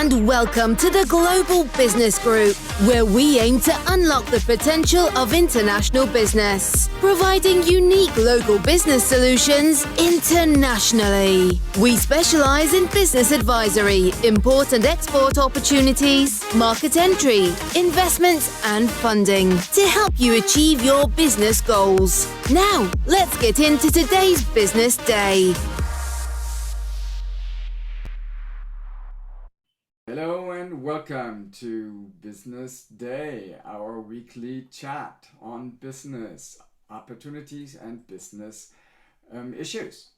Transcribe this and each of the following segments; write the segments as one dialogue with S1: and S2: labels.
S1: and welcome to the Global Business Group, where we aim to unlock the potential of international business, providing unique local business solutions internationally. We specialize in business advisory, import and export opportunities, market entry, investments, and funding to help you achieve your business goals. Now, let's get into today's business day.
S2: Hello and welcome to Business Day, our weekly chat on business opportunities and business issues.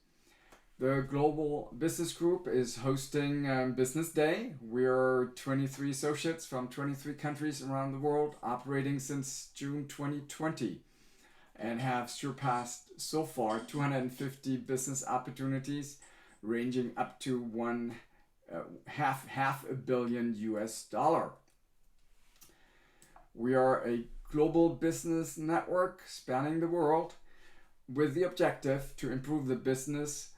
S2: The Global Business Group is hosting Business Day. We're 23 associates from 23 countries around the world, operating since June 2020, and have surpassed so far 250 business opportunities, ranging up to half $500 million US. We are a global business network spanning the world with the objective to improve the business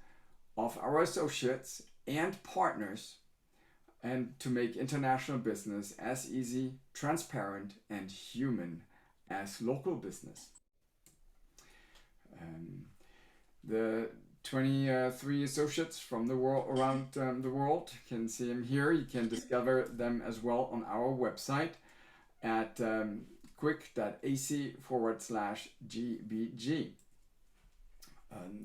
S2: of our associates and partners and to make international business as easy, transparent, and human as local business. The 23 associates from the world around the world, can see them here. You can discover them as well on our website at quick.ac/GBG.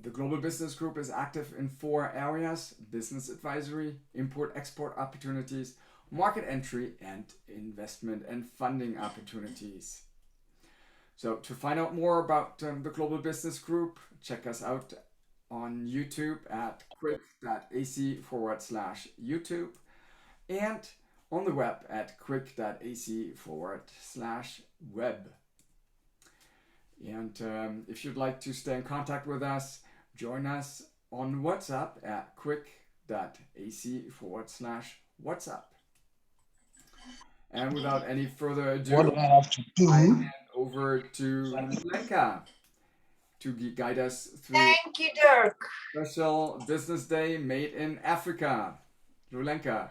S2: The Global Business Group is active in 4 areas: business advisory, import-export opportunities, market entry, and investment and funding opportunities. So to find out more about the Global Business Group, check us out on YouTube at quick.ac/YouTube and on the web at quick.ac/web. And if you'd like to stay in contact with us, join us on WhatsApp at quick.ac/WhatsApp. And without any further ado,
S3: what do I have to do?
S2: I hand over to Lulenka to guide us through.
S4: Thank you, Dirk.
S2: Special Business Day made in Africa. Lulenka.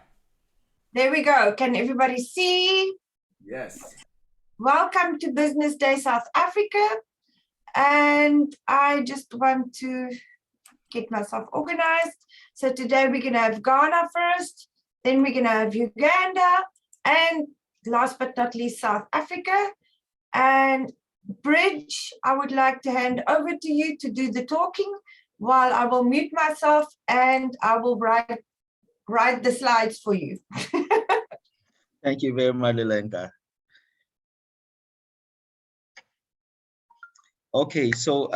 S4: There we go. Can everybody see?
S2: Yes.
S4: Welcome to Business Day South Africa. And I just want to get myself organized. So today we're going to have Ghana first, then we're going to have Uganda, and last but not least, South Africa. And Bridge, I would like to hand over to you to do the talking while I will mute myself and I will write the slides for you.
S3: Thank you very much, Lulenka. Okay, so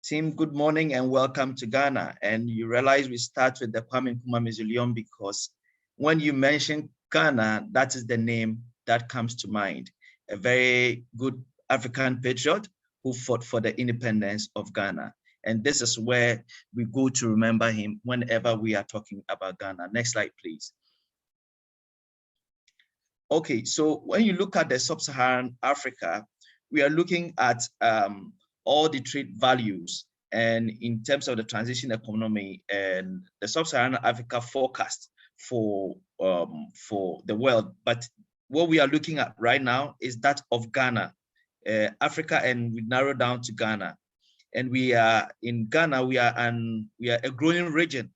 S3: team, good morning and welcome to Ghana. And you realize we start with the Kwame Nkrumah Mausoleum because when you mention Ghana, that is the name that comes to mind. A very good African patriot who fought for the independence of Ghana. And this is where we go to remember him whenever we are talking about Ghana. Next slide, please. Okay, so when you look at the sub-Saharan Africa, we are looking at all the trade values and in terms of the transition economy and the sub-Saharan Africa forecast for the world. But what we are looking at right now is that of Ghana. Africa, and we narrow down to Ghana, and we are in Ghana. We are a growing region,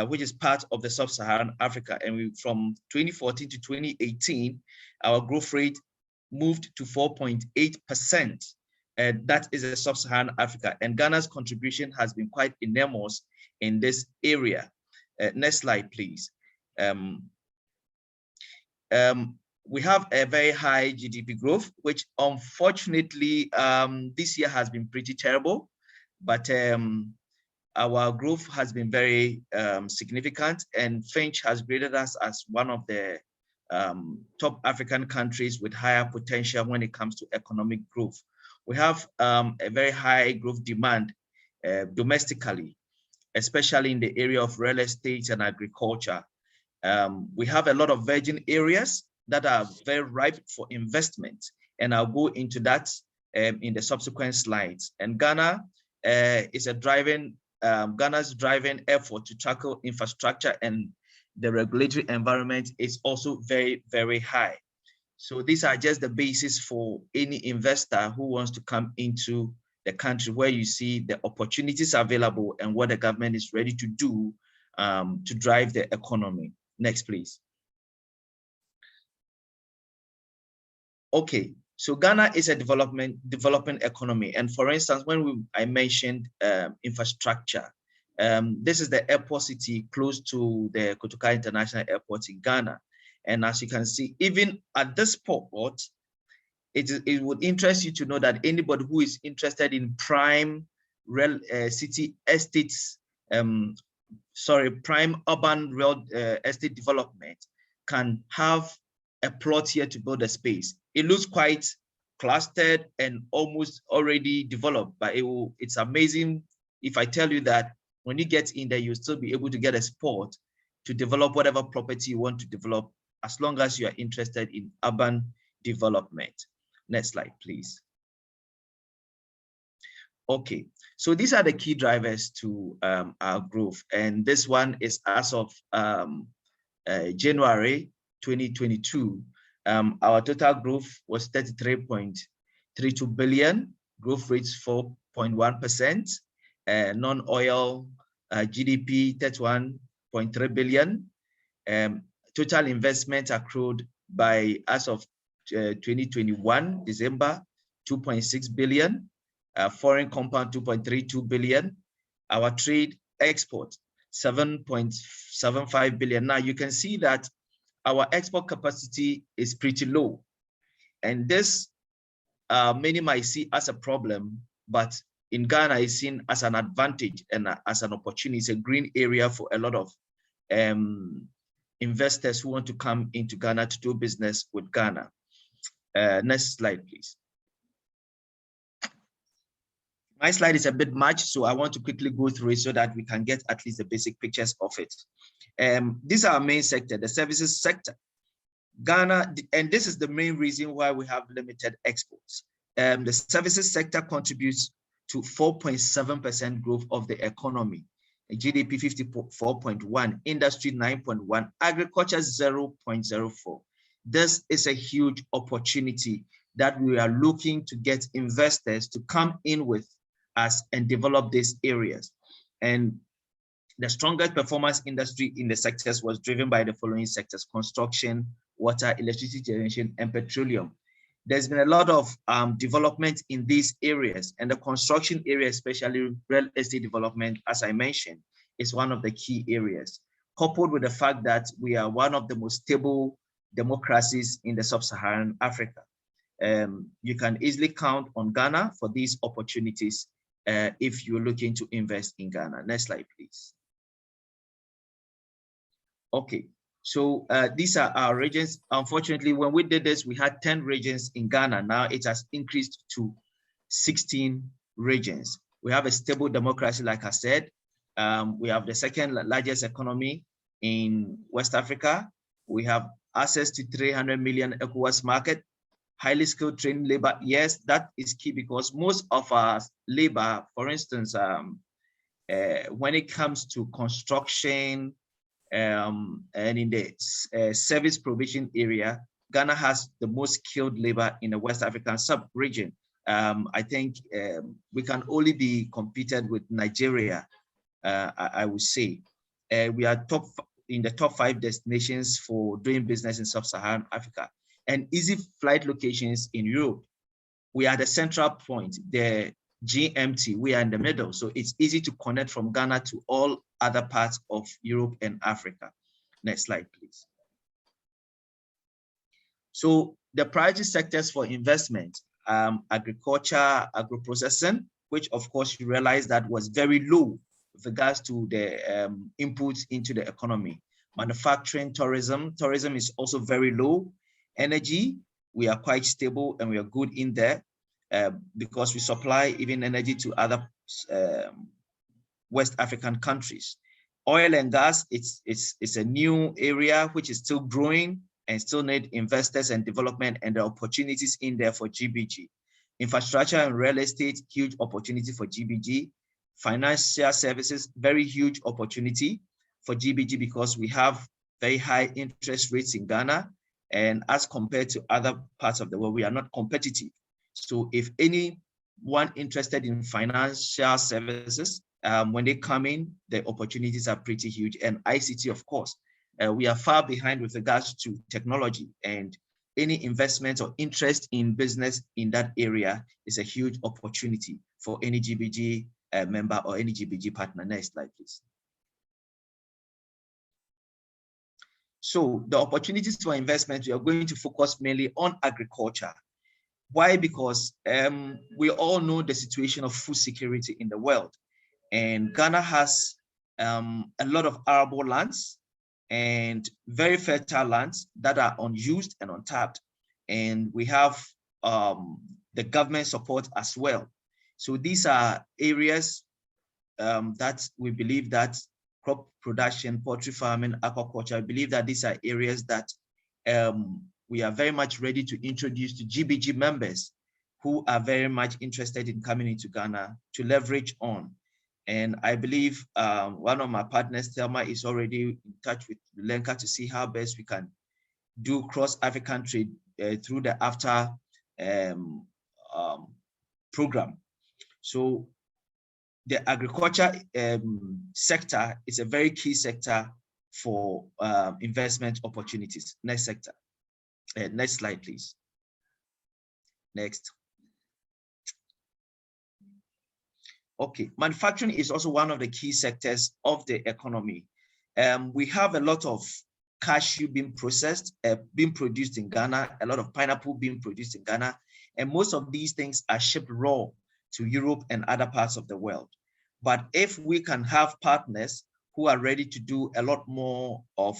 S3: which is part of the sub-Saharan Africa. And from 2014 to 2018, our growth rate moved to 4.8%, and that is a sub-Saharan Africa. And Ghana's contribution has been quite enormous in this area. Next slide, please. We have a very high GDP growth, which unfortunately this year has been pretty terrible, but our growth has been very significant, and Finch has graded us as one of the top African countries with higher potential when it comes to economic growth. We have a very high growth demand domestically, especially in the area of real estate and agriculture. We have a lot of virgin areas that are very ripe for investment, and I'll go into that in the subsequent slides. And Ghana is Ghana's driving effort to tackle infrastructure and The regulatory environment is also very, very high. So these are just the basis for any investor who wants to come into the country, where you see the opportunities available and what the government is ready to do to drive the economy. Next, please. Okay, so Ghana is a developing economy. And for instance, when I mentioned infrastructure, this is the airport city close to the Kotoka International Airport in Ghana. And as you can see, even at this port, it would interest you to know that anybody who is interested in prime city estates, prime urban real estate development can have a plot here to build a space. It looks quite clustered and almost already developed, but it's amazing if I tell you that when you get in there, you'll still be able to get a spot to develop whatever property you want to develop, as long as you are interested in urban development. Next slide, please. Okay, so these are the key drivers to our growth. And this one is as of January 2022. Our total growth was 33.32 billion, growth rates 4.1%, non-oil GDP 31.3 billion, total investment accrued by as of 2021 December 2.6 billion, foreign compound 2.32 billion, our trade export 7.75 billion. Now you can see that our export capacity is pretty low, and this many might see as a problem, but in Ghana is seen as an advantage and as an opportunity. It's a green area for a lot of investors who want to come into Ghana to do business with Ghana. Next slide, please. My slide is a bit much, so I want to quickly go through it so that we can get at least the basic pictures of it. These are our main sector, the services sector. Ghana, and this is the main reason why we have limited exports. The services sector contributes to 4.7% growth of the economy, GDP 54.1, industry 9.1, agriculture 0.04. This is a huge opportunity that we are looking to get investors to come in with us and develop these areas. And the strongest performance industry in the sectors was driven by the following sectors: construction, water, electricity generation, and petroleum. There's been a lot of development in these areas, and the construction area, especially real estate development, as I mentioned, is one of the key areas, coupled with the fact that we are one of the most stable democracies in the sub-Saharan Africa. You can easily count on Ghana for these opportunities if you're looking to invest in Ghana. Next slide, please. Okay, so these are our regions. Unfortunately, when we did this, we had 10 regions in Ghana. Now it has increased to 16 regions. We have a stable democracy, like I said. We have the second largest economy in West Africa. We have access to 300 million ECOWAS market, highly skilled trained labor. Yes, that is key, because most of our labor, for instance, when it comes to construction and in the service provision area, Ghana has the most skilled labor in the West African sub-region. I think we can only be competed with Nigeria, I would say. We are in the top 5 destinations for doing business in sub-Saharan Africa, and easy flight locations in Europe. We are the central point, the GMT, we are in the middle. So it's easy to connect from Ghana to all other parts of Europe and Africa. Next slide, please. So the priority sectors for investment, agriculture, agro-processing, which of course you realize that was very low with regards to the inputs into the economy. Manufacturing, tourism is also very low. Energy, we are quite stable and we are good in there because we supply even energy to other West African countries. Oil and gas, it's a new area which is still growing and still need investors and development, and the opportunities in there for GBG. Infrastructure and real estate, huge opportunity for GBG. Financial services, very huge opportunity for GBG because we have very high interest rates in Ghana. And as compared to other parts of the world, we are not competitive. So if anyone interested in financial services, when they come in, the opportunities are pretty huge. And ICT, of course, we are far behind with regards to technology, and any investment or interest in business in that area is a huge opportunity for any GBG member or any GBG partner. Next slide, please. So the opportunities for investment, we are going to focus mainly on agriculture. Why? Because we all know the situation of food security in the world. And Ghana has a lot of arable lands and very fertile lands that are unused and untapped. And we have the government support as well. So these are areas that we believe that crop production, poultry farming, aquaculture, I believe that these are areas that we are very much ready to introduce to GBG members who are very much interested in coming into Ghana to leverage on. And I believe one of my partners, Thelma, is already in touch with Lulenka to see how best we can do cross-African trade through the AFTA program. So the agriculture sector is a very key sector for investment opportunities. Next sector. Next slide, please. Next. Okay, manufacturing is also one of the key sectors of the economy. We have a lot of cashew being processed, being produced in Ghana, a lot of pineapple being produced in Ghana, and most of these things are shipped raw to Europe and other parts of the world. But if we can have partners who are ready to do a lot more of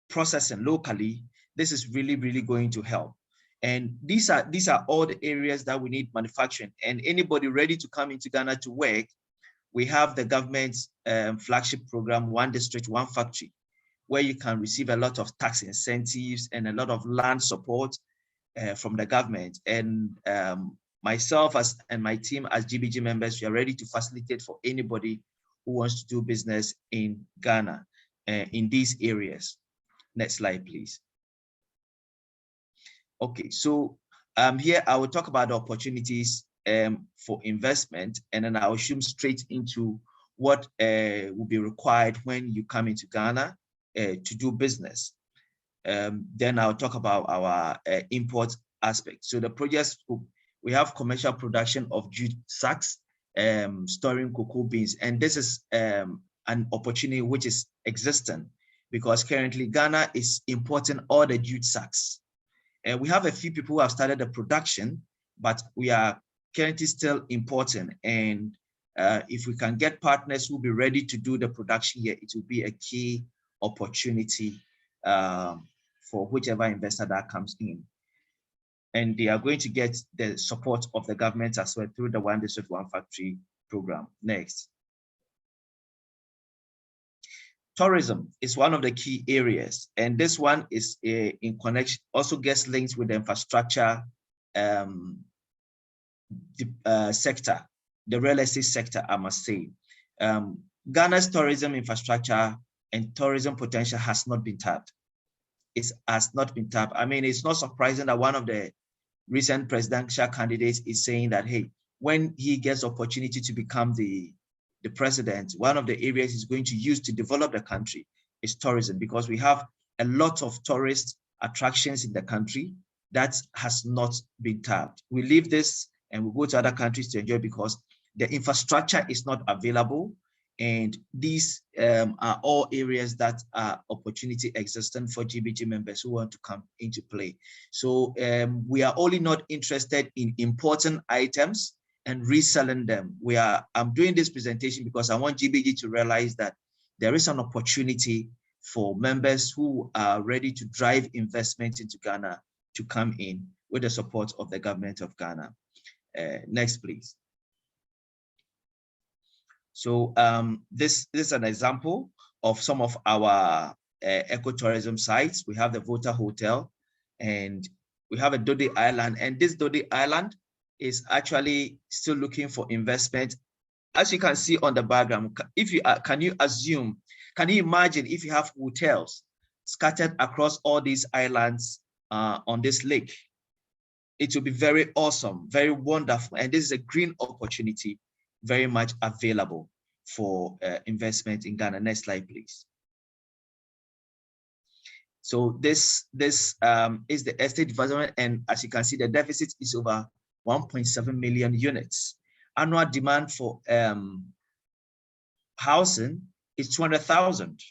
S3: processing locally, this is really, really going to help. And these are all the areas that we need manufacturing. And anybody ready to come into Ghana to work, we have the government's flagship program, One District, One Factory, where you can receive a lot of tax incentives and a lot of land support from the government. And myself and my team as GBG members, we are ready to facilitate for anybody who wants to do business in Ghana in these areas. Next slide, please. Okay, so here I will talk about the opportunities for investment, and then I'll zoom straight into what will be required when you come into Ghana to do business. Then I'll talk about our import aspect. So the projects, we have commercial production of jute sacks, storing cocoa beans, and this is an opportunity which is existent because currently Ghana is importing all the jute sacks. We have a few people who have started the production, but we are currently still importing. And if we can get partners who will be ready to do the production here, it will be a key opportunity for whichever investor that comes in. And they are going to get the support of the government as well through the One District, One Factory program. Next. Tourism is one of the key areas, and this one is in connection, also gets linked with the infrastructure sector, the real estate sector, I must say. Ghana's tourism infrastructure and tourism potential has not been tapped. It has not been tapped. I mean, it's not surprising that one of the recent presidential candidates is saying that, hey, when he gets opportunity to become the president, one of the areas he's going to use to develop the country is tourism, because we have a lot of tourist attractions in the country that has not been tapped. We leave this and we go to other countries to enjoy because the infrastructure is not available. And these are all areas that are opportunity existent for GBG members who want to come into play. So we are only not interested in importing items and reselling them. I'm doing this presentation because I want GBG to realize that there is an opportunity for members who are ready to drive investment into Ghana to come in with the support of the government of Ghana. Next, please. So this is an example of some of our ecotourism sites. We have the Volta Hotel and we have a Dodi Island, and this Dodi Island is actually still looking for investment as you can see on the background, if you can you imagine if you have hotels scattered across all these islands on this lake? It will be very awesome, very wonderful. And this is a green opportunity very much available for investment in Ghana. Next slide, please. So this is the estate development, and as you can see, the deficit is over 1.7 million units. Annual demand for housing is 200,000.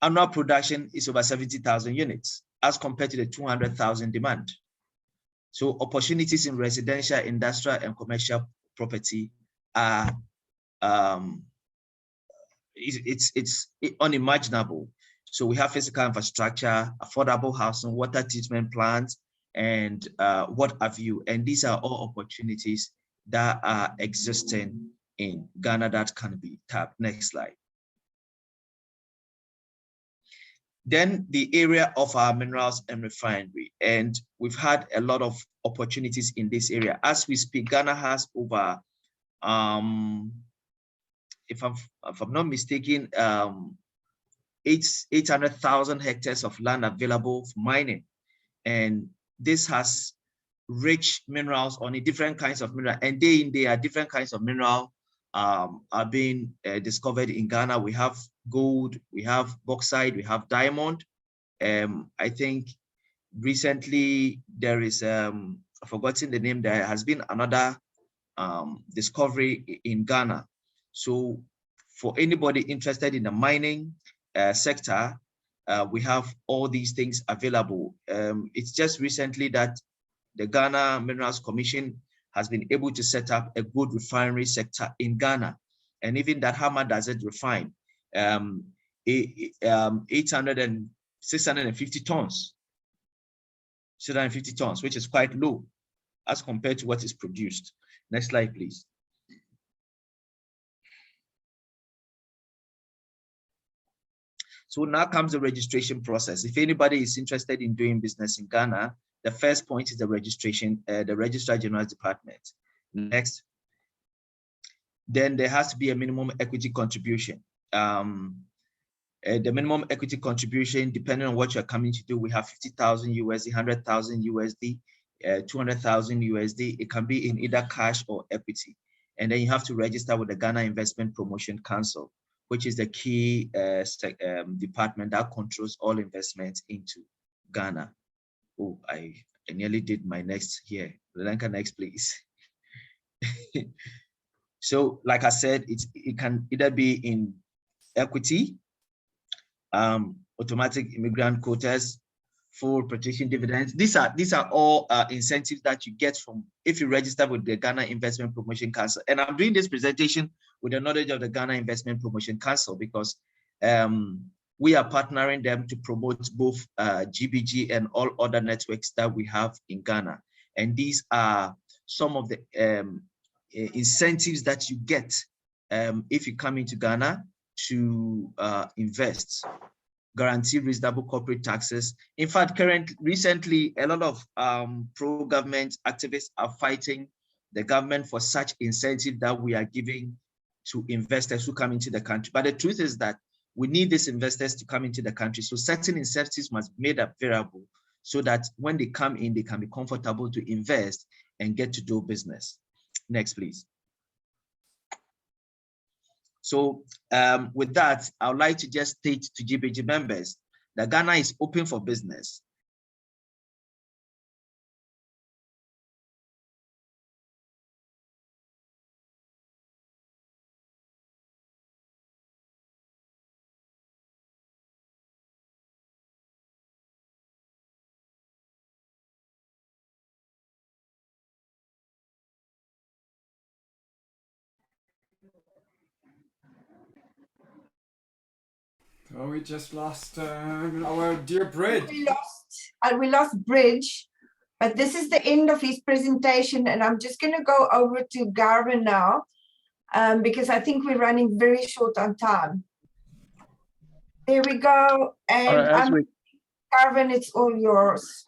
S3: Annual production is over 70,000 units as compared to the 200,000 demand. So opportunities in residential, industrial, and commercial property are it's unimaginable. So we have physical infrastructure, affordable housing, water treatment plants, and what have you. And these are all opportunities that are existing in Ghana that can be tapped. Next slide. Then the area of our minerals and refinery. And we've had a lot of opportunities in this area. As we speak, Ghana has over, if I'm not mistaken, 800,000 hectares of land available for mining. And this has rich minerals on different kinds of mineral, and day in, day out, different kinds of mineral are being discovered in Ghana. We have gold, we have bauxite, we have diamond. I think recently there is, I've forgotten the name, there has been another discovery in Ghana. So for anybody interested in the mining sector, we have all these things available. It's just recently that the Ghana Minerals Commission has been able to set up a good refinery sector in Ghana. And even that, how much does it refine? 650 tons, 650 tons, which is quite low as compared to what is produced. Next slide, please. So now comes the registration process. If anybody is interested in doing business in Ghana, the first point is the registration, the Registrar General's Department. Next. Then there has to be a minimum equity contribution. The minimum equity contribution, depending on what you're coming to do, we have 50,000 USD, 100,000 USD, 200,000 USD. It can be in either cash or equity. And then you have to register with the Ghana Investment Promotion Council, which is the key department that controls all investments into Ghana. Oh, I nearly did my next here. Lulenka, next, please. So, like I said, it can either be in equity, automatic immigrant quotas, full protection dividends. These are all incentives that you get from if you register with the Ghana Investment Promotion Council. And I'm doing this presentation with the knowledge of the Ghana Investment Promotion Council because we are partnering them to promote both GBG and all other networks that we have in Ghana. And these are some of the incentives that you get if you come into Ghana to invest. Guarantee reasonable corporate taxes. In fact, recently, a lot of pro-government activists are fighting the government for such incentive that we are giving to investors who come into the country. But the truth is that we need these investors to come into the country. So certain incentives must be made available so that when they come in, they can be comfortable to invest and get to do business. Next, please. So with that, I would like to just state to GBG members that Ghana is open for business.
S2: Oh, we just lost our dear Bridge.
S4: We lost Bridge, but this is the end of his presentation, and I'm just going to go over to Garvin now, because I think we're running very short on time. There we go, and Garvin, it's all yours.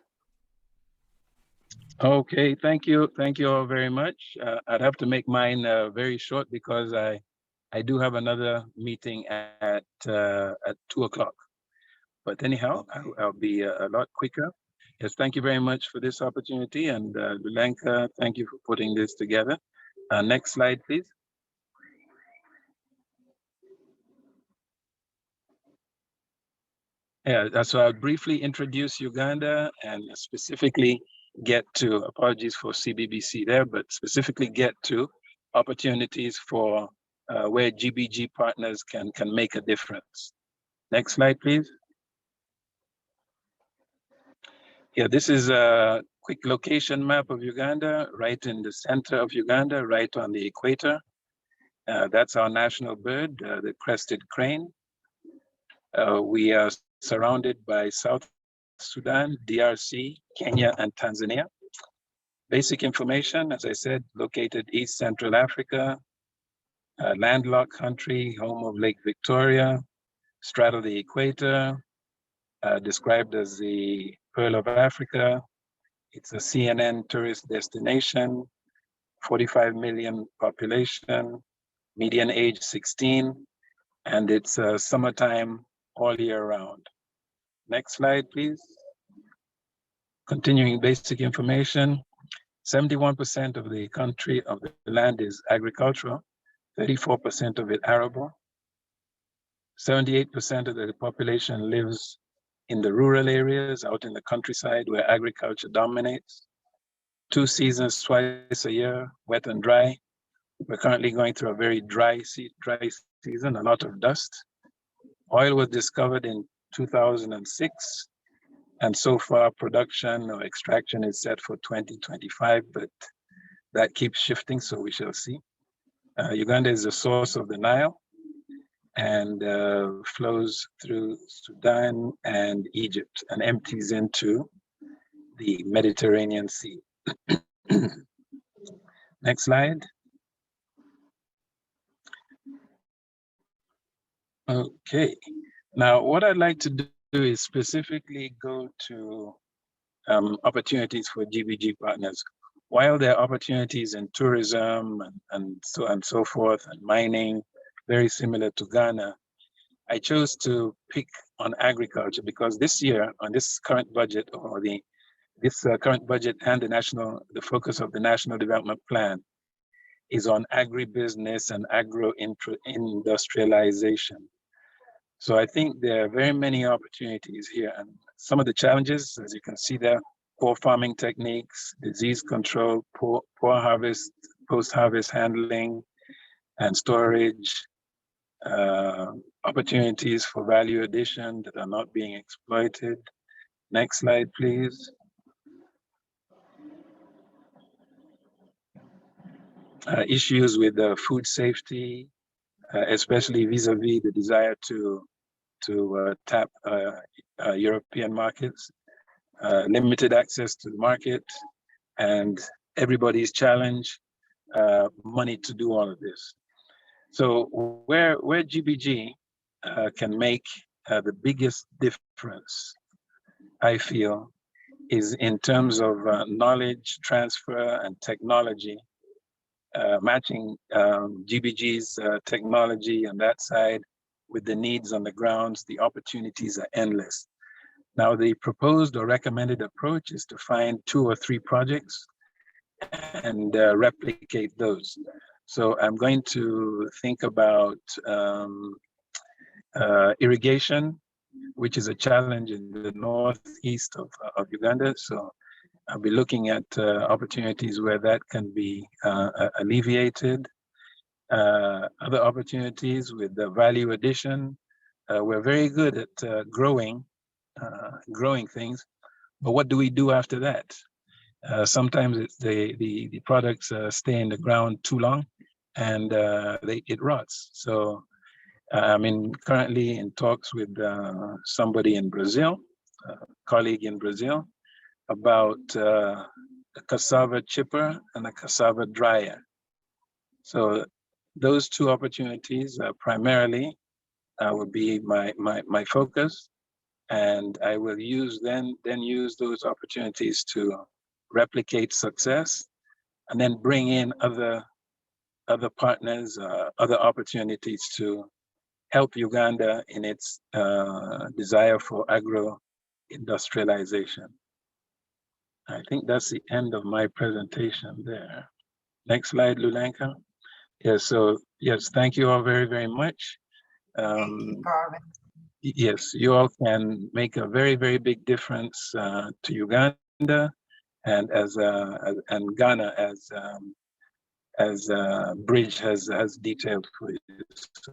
S5: Okay, thank you all very much. I'd have to make mine very short because I do have another meeting at 2 o'clock. But anyhow, I'll be a lot quicker. Yes, thank you very much for this opportunity, and Lulenka, thank you for putting this together. Next slide, please. Yeah, so I'll briefly introduce Uganda and specifically get to, apologies for CBBC there, but specifically get to opportunities for where GBG partners can make a difference. Next slide, please. Yeah, this is a quick location map of Uganda, right in the center of Uganda, right on the equator. That's our national bird, the crested crane. We are surrounded by South Sudan, DRC, Kenya, and Tanzania. Basic information, as I said, located East Central Africa, a landlocked country, home of Lake Victoria, straddle the equator, described as the Pearl of Africa. It's a CNN tourist destination, 45 million population, median age 16, and it's summertime all year round. Next slide, please. Continuing basic information, 71% of the country, of the land is agricultural, 34% of it arable. 78% of the population lives in the rural areas, out in the countryside where agriculture dominates. 2 seasons twice a year, wet and dry. We're currently going through a very dry season, a lot of dust. Oil was discovered in 2006, and so far production or extraction is set for 2025, but that keeps shifting, so we shall see. Uganda is the source of the Nile and flows through Sudan and Egypt and empties into the Mediterranean Sea. Next slide. Okay, now what I'd like to do is specifically go to opportunities for GBG partners. While there are opportunities in tourism and so forth, and mining, very similar to Ghana, I chose to pick on agriculture because this year, on this current budget, or this current budget and the focus of the National Development Plan is on agribusiness and agro-industrialization. So I think there are very many opportunities here, and some of the challenges, as you can see there, poor farming techniques, disease control, poor harvest, post-harvest handling and storage, opportunities for value addition that are not being exploited. Next slide, please. Issues with food safety, especially vis-a-vis the desire to tap European markets, limited access to the market, and everybody's challenge, money to do all of this. So where GBG can make the biggest difference, I feel, is in terms of knowledge transfer and technology, matching GBG's technology on that side with the needs on the grounds. The opportunities are endless. Now, the proposed or recommended approach is to find 2 or 3 projects and replicate those. So I'm going to think about irrigation, which is a challenge in the northeast of Uganda. So I'll be looking at opportunities where that can be alleviated. Other opportunities with the value addition. We're very good at growing things, but what do we do after that? Sometimes it's the products stay in the ground too long and it rots. So I'm currently in talks with somebody in Brazil, a colleague in Brazil, about a cassava chipper and a cassava dryer. So those 2 opportunities primarily would be my focus, and I will use those opportunities to replicate success, and then bring in other partners, other opportunities to help Uganda in its desire for agro-industrialization. I think that's the end of my presentation there. Next slide, Lulenka. Yes, so yes, thank you all very, very much.
S4: Thank you, Garvin.
S5: Yes, you all can make a very, very big difference to Uganda and and Ghana as Bridge has detailed for you. So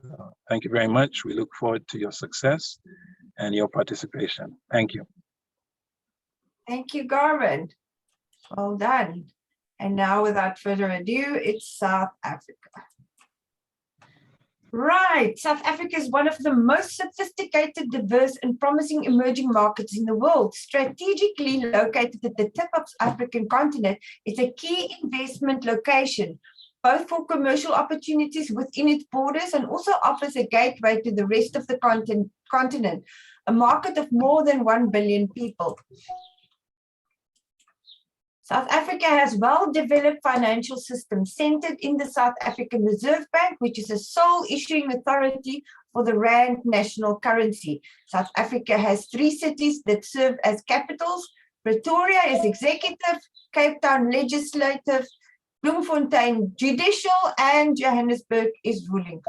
S5: thank you very much. We look forward to your success and your participation. Thank you.
S4: Thank you, Garvin. Well done. And now, without further ado, it's South Africa. Right, South Africa is one of the most sophisticated, diverse, and promising emerging markets in the world. Strategically located at the tip of the African continent, it's a key investment location, both for commercial opportunities within its borders and also offers a gateway to the rest of the continent, a market of more than 1 billion people. South Africa has well-developed financial systems centered in the South African Reserve Bank, which is a sole issuing authority for the rand national currency. South Africa has 3 cities that serve as capitals. Pretoria is executive, Cape Town legislative, Bloemfontein judicial, and Johannesburg is ruling.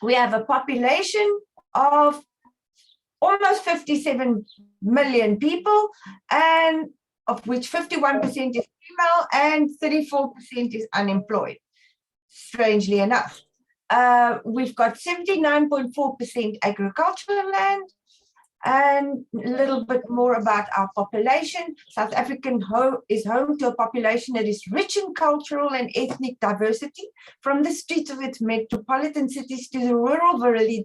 S4: We have a population of almost 57 million people, and of which 51% is female and 34% is unemployed, strangely enough. We've got 79.4% agricultural land, and a little bit more about our population. South Africa is home to a population that is rich in cultural and ethnic diversity, from the streets of its metropolitan cities to the rural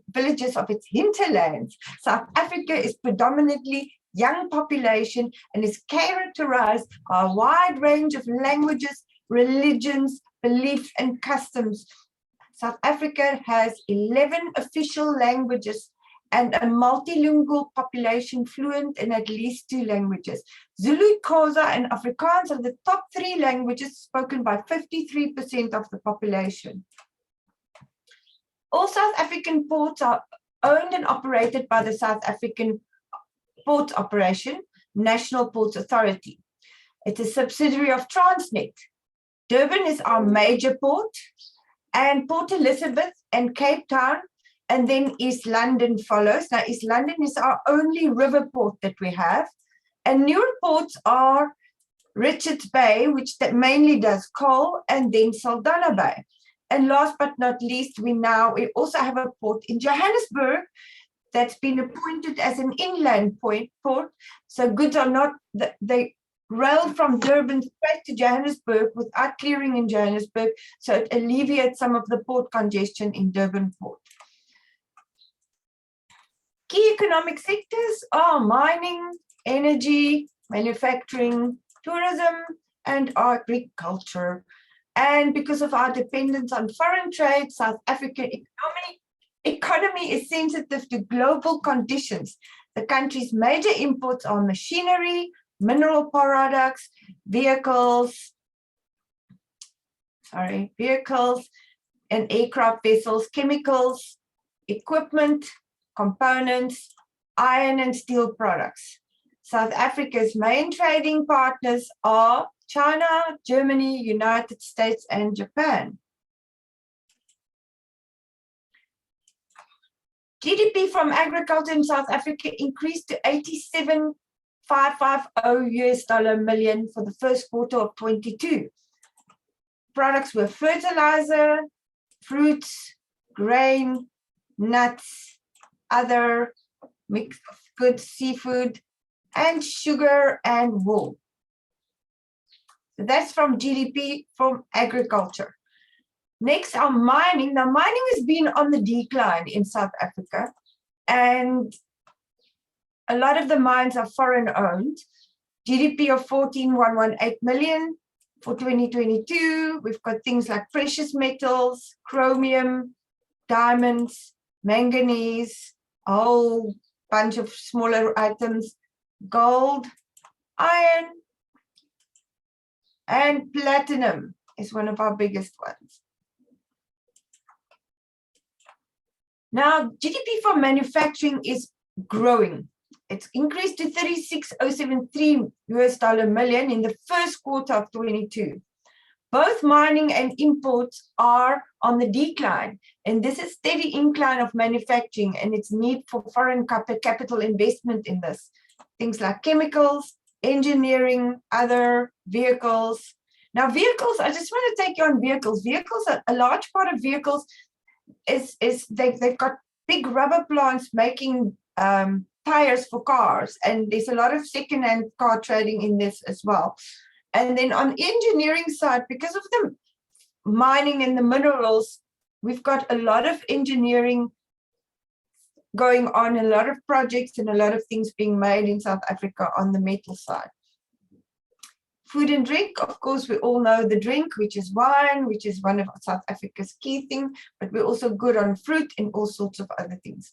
S4: villages of its hinterlands. South Africa is predominantly young population and is characterized by a wide range of languages, religions, beliefs, and customs. South Africa has 11 official languages and a multilingual population fluent in at least 2 languages. Zulu, Xhosa, and Afrikaans are the top 3 languages spoken by 53% of the population. All South African ports are owned and operated by the South African Ports Operation, National Ports Authority. It's a subsidiary of Transnet. Durban is our major port, and Port Elizabeth and Cape Town, and then East London follows. Now, East London is our only river port that we have. And newer ports are Richards Bay, which mainly does coal, and then Saldanha Bay. And last but not least, we also have a port in Johannesburg that's been appointed as an inland port. So goods are not, they rail from Durban straight to Johannesburg without clearing in Johannesburg. So it alleviates some of the port congestion in Durban port. Key economic sectors are mining, energy, manufacturing, tourism, and agriculture. And because of our dependence on foreign trade, South African economy is sensitive to global conditions. The country's major imports are machinery, mineral products, vehicles and aircraft vessels, chemicals, equipment, components, iron and steel products. South Africa's main trading partners are China, Germany, United States, and Japan. GDP from agriculture in South Africa increased to $87,550 million for the first quarter of 22. Products were fertilizer, fruits, grain, nuts, other mix of goods, seafood, and sugar and wool. So that's from GDP from agriculture. Next, our mining. Now, mining has been on the decline in South Africa, and a lot of the mines are foreign owned. GDP of 14,118 million for 2022. We've got things like precious metals, chromium, diamonds, manganese, a whole bunch of smaller items, gold, iron, And platinum is one of our biggest ones. Now, GDP for manufacturing is growing. It's increased to 36,073 US dollar million in the first quarter of 22. Both mining and imports are on the decline, and this is steady incline of manufacturing and its need for foreign capital investment in this. Things like chemicals, engineering, other vehicles. Now, vehicles, I just want to take you on vehicles. Vehicles, a large part of vehicles is they've got big rubber plants making tires for cars, and there's a lot of second-hand car trading in this as well. And then on the engineering side, because of the mining and the minerals, we've got a lot of engineering going on, a lot of projects and a lot of things being made in South Africa on the metal side. Food and drink, of course, we all know the drink, which is wine, which is one of South Africa's key things, but we're also good on fruit and all sorts of other things.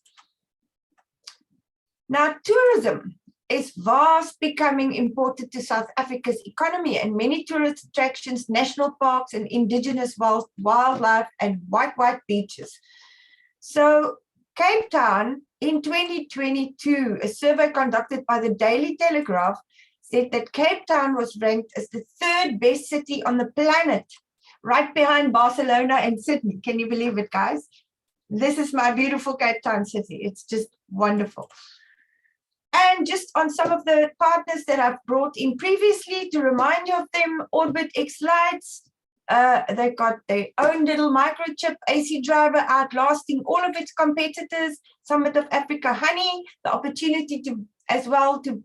S4: Now, tourism is fast becoming important to South Africa's economy, and many tourist attractions, national parks and indigenous wildlife and white beaches. So Cape Town in 2022, a survey conducted by the Daily Telegraph said that Cape Town was ranked as the third best city on the planet, right behind Barcelona and Sydney. Can you believe it, guys? This is my beautiful Cape Town city. It's just wonderful. And just on some of the partners that I've brought in previously, to remind you of them, Orbit X Lights, they've got their own little microchip AC driver outlasting all of its competitors. Summit of Africa Honey, the opportunity to as well to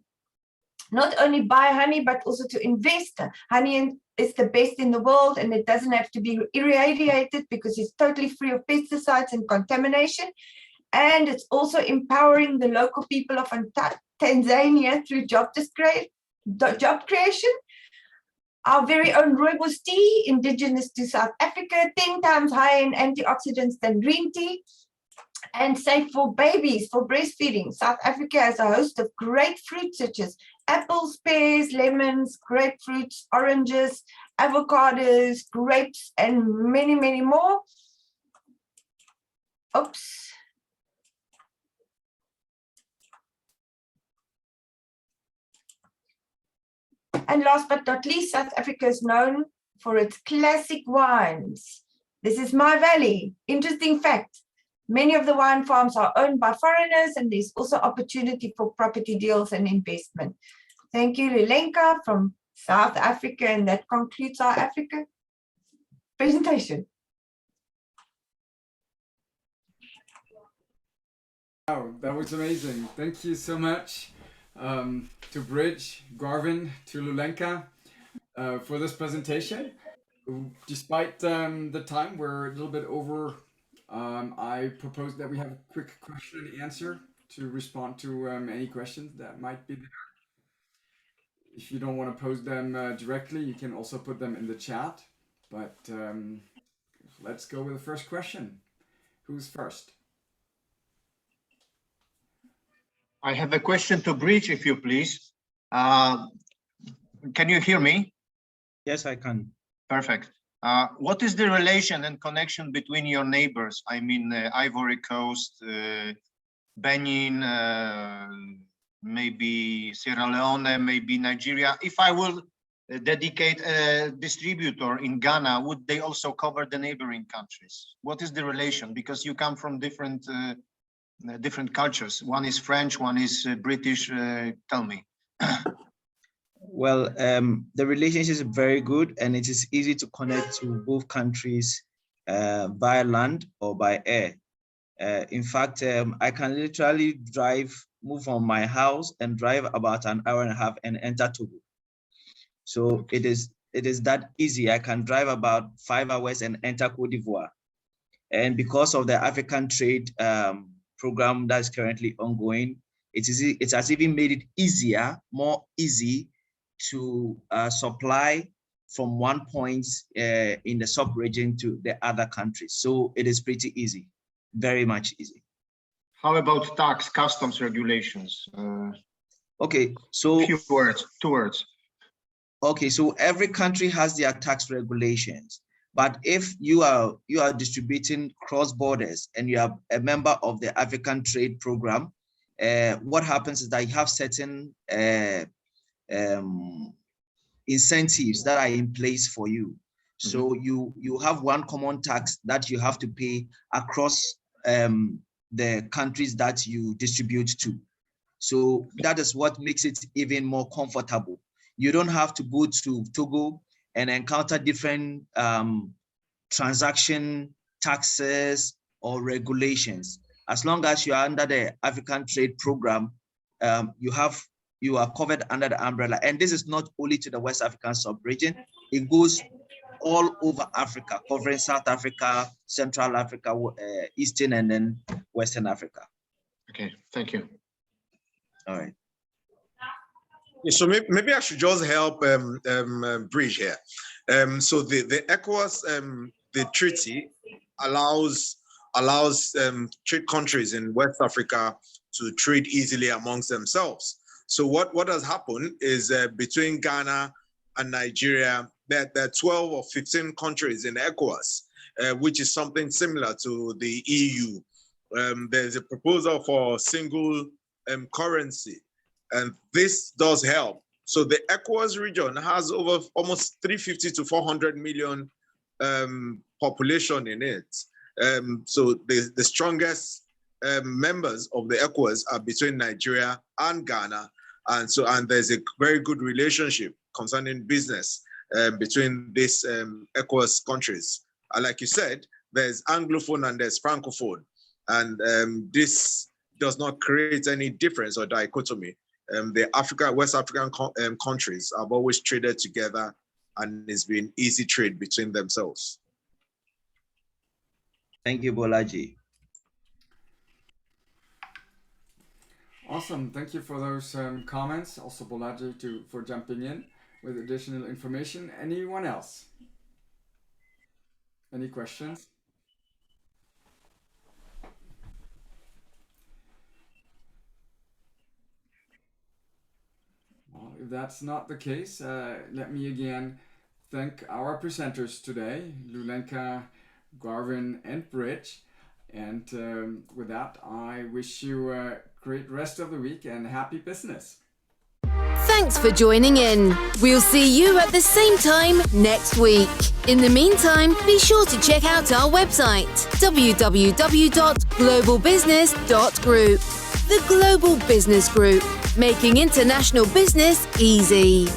S4: not only buy honey, but also to invest. Honey is the best in the world, and it doesn't have to be irradiated because it's totally free of pesticides and contamination. And it's also empowering the local people of Tanzania through job creation. Our very own rooibos tea, indigenous to South Africa, 10 times higher in antioxidants than green tea, and safe for babies, for breastfeeding. South Africa has a host of great fruits such as apples, pears, lemons, grapefruits, oranges, avocados, grapes, and many, many more. Oops. And last but not least, South Africa is known for its classic wines. This is my valley. Interesting fact. Many of the wine farms are owned by foreigners, and there's also opportunity for property deals and investment. Thank you, Lulenka from South Africa, and that concludes our Africa presentation.
S2: Wow, that was amazing. Thank you so much to Bridge, Garvin, to Lulenka for this presentation. Despite the time, we're a little bit over. I propose that we have a quick question and answer to respond to any questions that might be there. If you don't want to pose them directly, you can also put them in the chat. But let's go with the first question. Who's first?
S6: I have a question to Bridge, if you please. Can you hear me?
S3: Yes, I can.
S6: Perfect. What is the relation and connection between your neighbors? I mean, Ivory Coast, Benin, maybe Sierra Leone, maybe Nigeria. If I will dedicate a distributor in Ghana, would they also cover the neighboring countries? What is the relation? Because you come from different cultures. One is French, one is British. Tell me.
S3: Well, the relationship is very good, and it is easy to connect to both countries by land or by air. In fact, I can literally move from my house and drive about an hour and a half and enter Togo. So it is that easy. I can drive about 5 hours and enter Cote d'Ivoire. And because of the African trade program that's currently ongoing, it has even made it easier, more easy to supply from one point in the sub-region to the other countries. So it is pretty easy, very much easy.
S6: How about tax, customs regulations?
S3: Okay, so
S6: two words.
S3: Okay, so every country has their tax regulations. But if you are distributing cross borders and you are a member of the African Trade Program, what happens is that you have certain incentives that are in place for you. So you have one common tax that you have to pay across the countries that you distribute to. So that is what makes it even more comfortable. You don't have to go to Togo and encounter different transaction taxes or regulations. As long as you are under the African Trade Program, you are covered under the umbrella. And this is not only to the West African sub-region, it goes all over Africa, covering South Africa, Central Africa, Eastern, and then Western Africa.
S6: Okay, thank you.
S3: All right.
S7: Yeah, so maybe I should just help Bridge here. So the ECOWAS, the treaty allows trade countries in West Africa to trade easily amongst themselves. So what has happened is between Ghana and Nigeria, there are 12 or 15 countries in ECOWAS, which is something similar to the EU. There's a proposal for single currency, and this does help. So the ECOWAS region has over almost 350 to 400 million population in it. So the strongest members of the ECOWAS are between Nigeria and Ghana, and there's a very good relationship concerning business between these ECOWAS countries. And like you said, there's Anglophone and there's Francophone, and this does not create any difference or dichotomy. The West African countries have always traded together, and it's been easy trade between themselves.
S3: Thank you, Bolaji.
S2: Awesome. Thank you for those comments. Also, Bolaji, for jumping in with additional information. Anyone else? Any questions? Well, if that's not the case, let me again thank our presenters today, Lulenka, Garvin, and Bridge. And with that, I wish you a great rest of the week and happy business.
S1: Thanks for joining in. We'll see you at the same time next week. In the meantime, be sure to check out our website, www.globalbusiness.group. The Global Business Group, making international business easy.